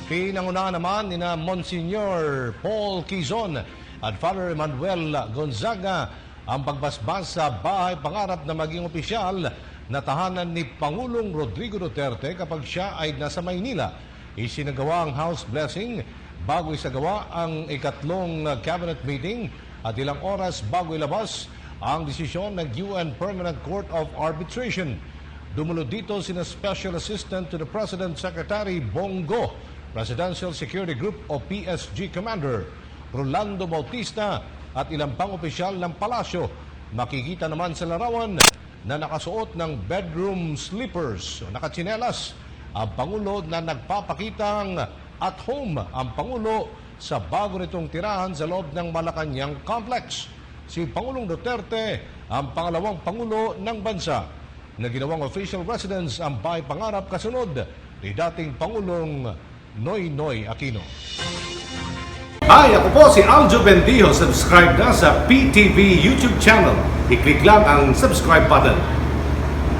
Pinangunahan naman ni Monsignor Paul Quizon at Father Manuel Gonzaga ang pagbasbas sa bahay pangarap na maging opisyal na tahanan ni Pangulong Rodrigo Duterte kapag siya ay nasa Maynila. Isinagawa ang house blessing bago isagawa ang ikatlong cabinet meeting at ilang oras bago ilabas ang desisyon ng UN Permanent Court of Arbitration. Dumunod dito sina Special Assistant to the President Secretary Bongo, Presidential Security Group o PSG Commander Rolando Bautista at ilang pang opisyal ng palasyo. Makikita naman sa larawan na nakasuot ng bedroom slippers o nakatsinelas ang Pangulo na nagpapakitang at home ang Pangulo sa bago nitong tirahan sa loob ng Malacanang Complex. Si Pangulong Duterte ang pangalawang Pangulo ng bansa na ginawang official residence ang bahay pangarap kasunod ni dating Pangulong Noynoy Aquino. Hi, ako po si Aljo Bendijo. Subscribe na sa PTV YouTube channel. I-click lang ang subscribe button.